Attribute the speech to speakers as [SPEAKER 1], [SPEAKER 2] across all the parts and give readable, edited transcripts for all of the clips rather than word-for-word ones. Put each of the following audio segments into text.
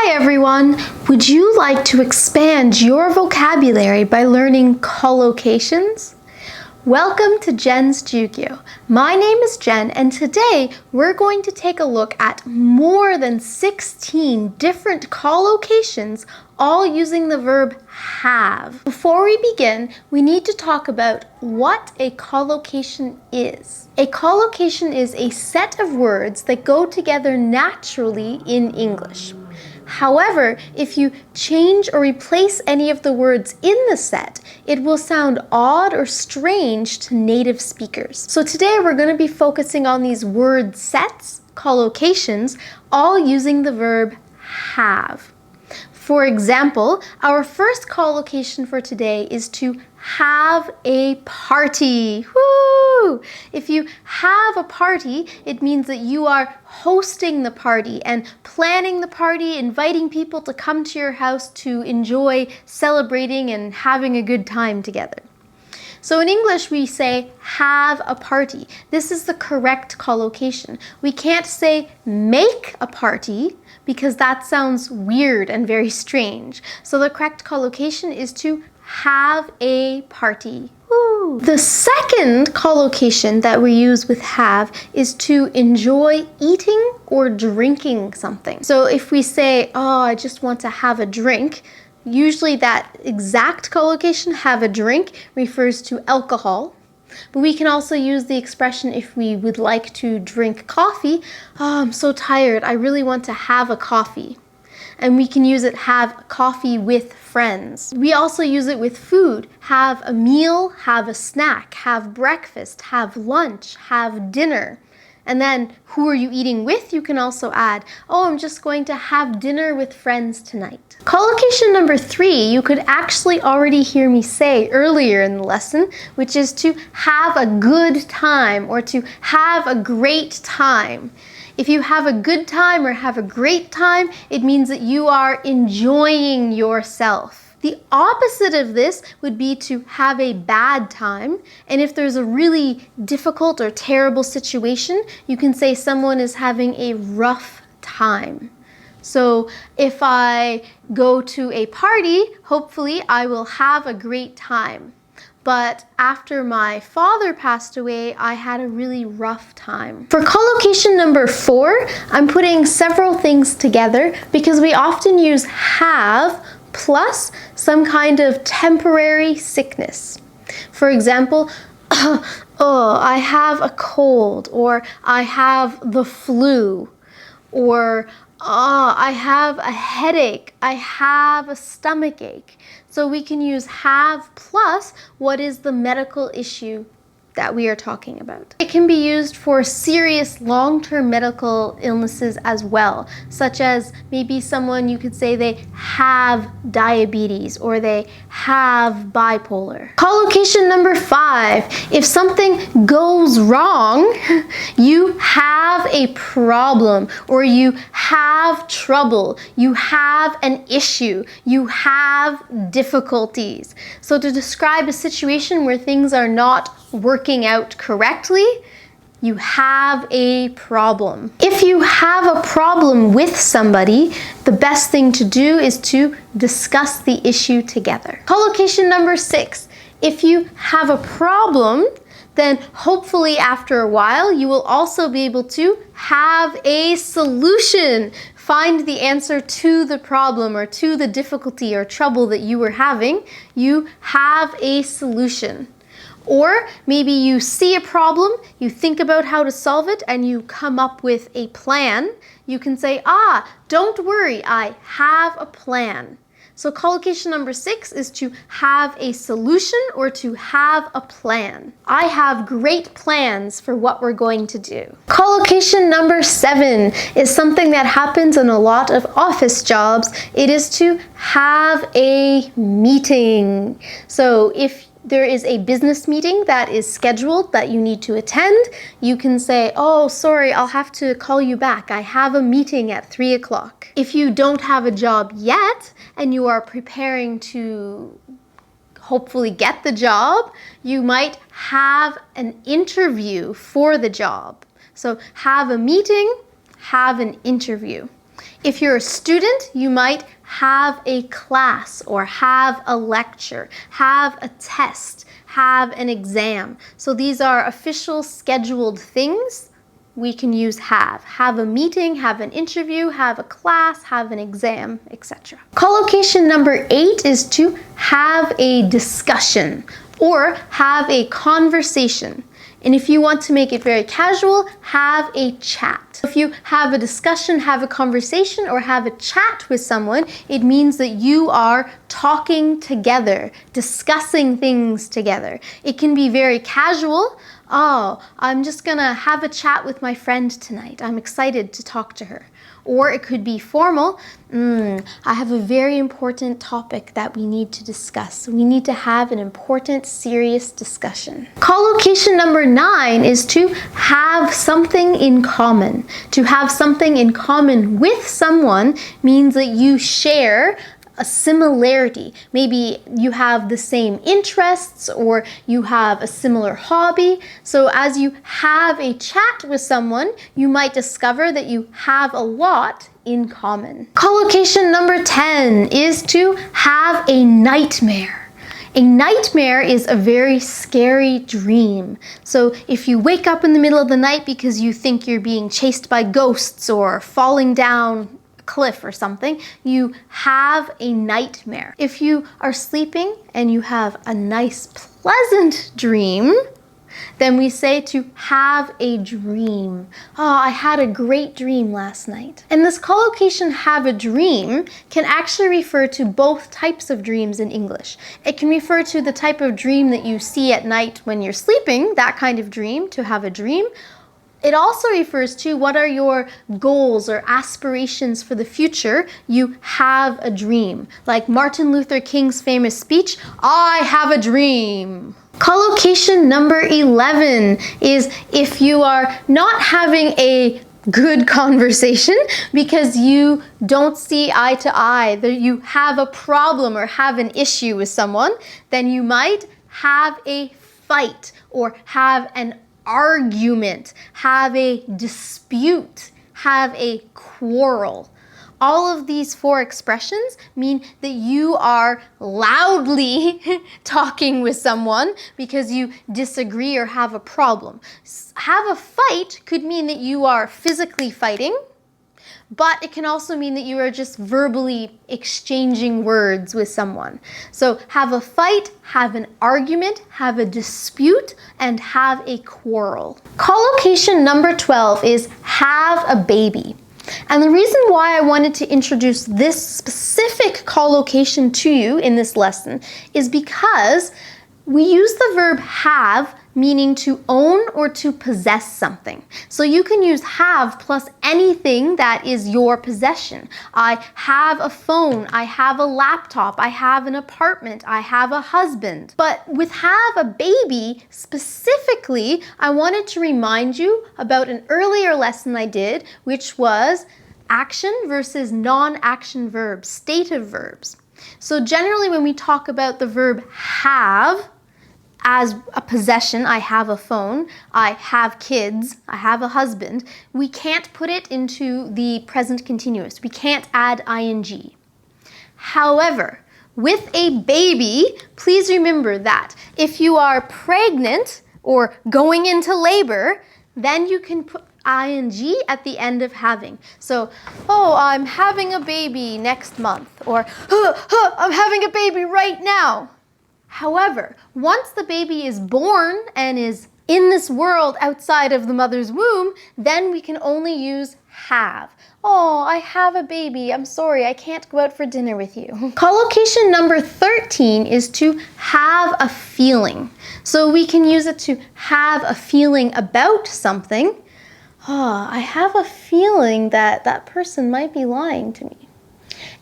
[SPEAKER 1] Hi everyone! Would you like to expand your vocabulary by learning collocations? Welcome to Jen's Jyugyou. My name is Jen, and today we're going to take a look at more than 16 different collocations, all using the verb have. Before we begin, we need to talk about what a collocation is. A collocation is a set of words that go together naturally in English. However, if you change or replace any of the words in the set, it will sound odd or strange to native speakers. So today we're going to be focusing on these word sets, collocations, all using the verb have. For example, our first collocation for today is to have a party. Woo! If you have a party, it means that you are hosting the party and planning the party, inviting people to come to your house to enjoy celebrating and having a good time together. So in English, we say have a party. This is the correct collocation. We can't say make a party because that sounds weird and very strange. So the correct collocation is to have a party. Woo. The second collocation that we use with have is to enjoy eating or drinking something. So if we say, oh, I just want to have a drink, usually that exact collocation, have a drink, refers to alcohol. But we can also use the expression if we would like to drink coffee. Oh, I'm so tired. I really want to have a coffee. And we can use it, have coffee with friends. We also use it with food. Have a meal, have a snack, have breakfast, have lunch, have dinner. And then, who are you eating with? You can also add, oh, I'm just going to have dinner with friends tonight. Collocation number 3, you could actually already hear me say earlier in the lesson, which is to have a good time or to have a great time. If you have a good time or have a great time, it means that you are enjoying yourself. The opposite of this would be to have a bad time. And if there's a really difficult or terrible situation, you can say someone is having a rough time. So if I go to a party, hopefully I will have a great time. But after my father passed away, I had a really rough time. For collocation number 4, I'm putting several things together because we often use have plus some kind of temporary sickness. For example, oh, I have a cold, or I have the flu, or I have a headache, I have a stomach ache. So we can use have plus what is the medical issue that we are talking about. It can be used for serious long-term medical illnesses as well, such as maybe someone, you could say they have diabetes or they have bipolar. Collocation number 5, if something goes wrong, you have a problem or you have trouble, you have an issue, you have difficulties. So to describe a situation where things are not working out correctly, you have a problem. If you have a problem with somebody, the best thing to do is to discuss the issue together. Collocation number 6, if you have a problem, then hopefully after a while you will also be able to have a solution. Find the answer to the problem or to the difficulty or trouble that you were having. You have a solution. Or maybe you see a problem, you think about how to solve it, and you come up with a plan. You can say, don't worry, I have a plan. So collocation number 6 is to have a solution or to have a plan. I have great plans for what we're going to do. Collocation number 7 is something that happens in a lot of office jobs. It is to have a meeting. So if there is a business meeting that is scheduled that you need to attend, you can say, oh, sorry, I'll have to call you back. I have a meeting at 3 o'clock. If you don't have a job yet and you are preparing to hopefully get the job, you might have an interview for the job. So have a meeting, have an interview. If you're a student, you might have a class or have a lecture, have a test, have an exam. So these are official scheduled things. We can use have. Have a meeting, have an interview, have a class, have an exam, etc. Collocation number 8 is to have a discussion or have a conversation. And if you want to make it very casual, have a chat. If you have a discussion, have a conversation, or have a chat with someone, it means that you are talking together, discussing things together. It can be very casual. Oh, I'm just gonna have a chat with my friend tonight. I'm excited to talk to her. Or it could be formal. I have a very important topic that we need to discuss. We need to have an important, serious discussion. Collocation number 9 is to have something in common. To have something in common with someone means that you share a similarity. Maybe you have the same interests or you have a similar hobby. So as you have a chat with someone, you might discover that you have a lot in common. Collocation number 10 is to have a nightmare. A nightmare is a very scary dream. So if you wake up in the middle of the night because you think you're being chased by ghosts or falling down cliff or something, you have a nightmare. If you are sleeping and you have a nice, pleasant dream, then we say to have a dream. Oh, I had a great dream last night. And this collocation have a dream can actually refer to both types of dreams in English. It can refer to the type of dream that you see at night when you're sleeping, that kind of dream, to have a dream. It also refers to what are your goals or aspirations for the future. You have a dream. Like Martin Luther King's famous speech, I have a dream. Collocation number 11 is if you are not having a good conversation because you don't see eye to eye, that you have a problem or have an issue with someone, then you might have a fight or have an argument, have a dispute, have a quarrel. All of these 4 expressions mean that you are loudly talking with someone because you disagree or have a problem. Have a fight could mean that you are physically fighting, but it can also mean that you are just verbally exchanging words with someone. So have a fight, have an argument, have a dispute, and have a quarrel. Collocation number 12 is have a baby. And the reason why I wanted to introduce this specific collocation to you in this lesson is because we use the verb have meaning to own or to possess something. So you can use have plus anything that is your possession. I have a phone, I have a laptop, I have an apartment, I have a husband. But with have a baby specifically, I wanted to remind you about an earlier lesson I did, which was action versus non-action verbs, stative verbs. So generally when we talk about the verb have, as a possession, I have a phone, I have kids, I have a husband, we can't put it into the present continuous. We can't add ing. However, with a baby, please remember that if you are pregnant or going into labor, then you can put ing at the end of having. So, oh, I'm having a baby next month, or I'm having a baby right now. However, once the baby is born and is in this world outside of the mother's womb, then we can only use have. Oh, I have a baby. I'm sorry, I can't go out for dinner with you. Collocation number 13 is to have a feeling. So we can use it to have a feeling about something. Oh, I have a feeling that that person might be lying to me.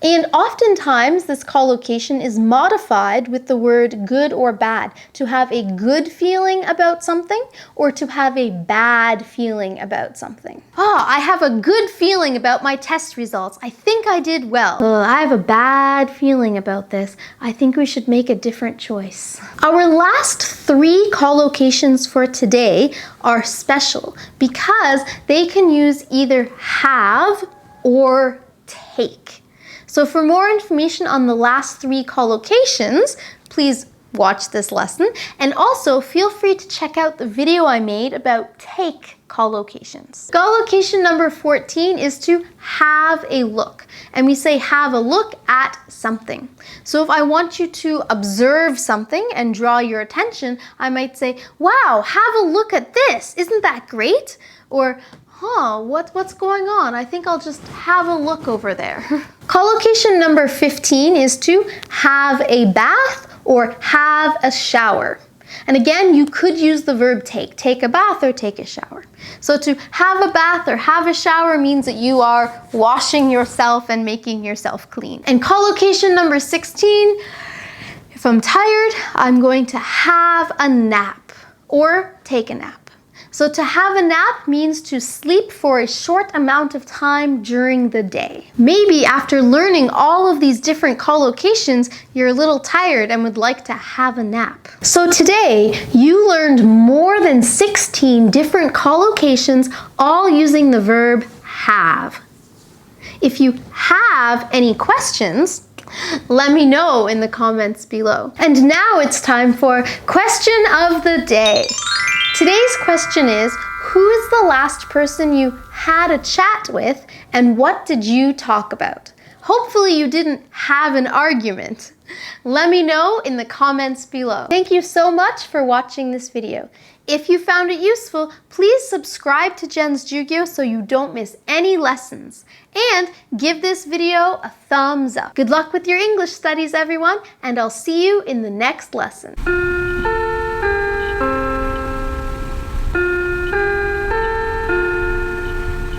[SPEAKER 1] And oftentimes this collocation is modified with the word good or bad, to have a good feeling about something or to have a bad feeling about something. I have a good feeling about my test results. I think I did well. I have a bad feeling about this. I think we should make a different choice. Our last 3 collocations for today are special because they can use either have or take. So for more information on the last 3 collocations, please watch this lesson, and also feel free to check out the video I made about take collocations. Collocation number 14 is to have a look, and we say have a look at something. So if I want you to observe something and draw your attention, I might say, wow, have a look at this, isn't that great? Or, what's going on? I think I'll just have a look over there. Collocation number 15 is to have a bath or have a shower. And again, you could use the verb take a bath or take a shower. So to have a bath or have a shower means that you are washing yourself and making yourself clean. And collocation number 16, if I'm tired, I'm going to have a nap or take a nap. So to have a nap means to sleep for a short amount of time during the day. Maybe after learning all of these different collocations, you're a little tired and would like to have a nap. So today, you learned more than 16 different collocations, all using the verb have. If you have any questions, let me know in the comments below. And now it's time for question of the day. Today's question is, who is the last person you had a chat with and what did you talk about? Hopefully you didn't have an argument. Let me know in the comments below. Thank you so much for watching this video. If you found it useful, please subscribe to Jen's Jyugyou so you don't miss any lessons. And give this video a thumbs up. Good luck with your English studies, everyone, and I'll see you in the next lesson.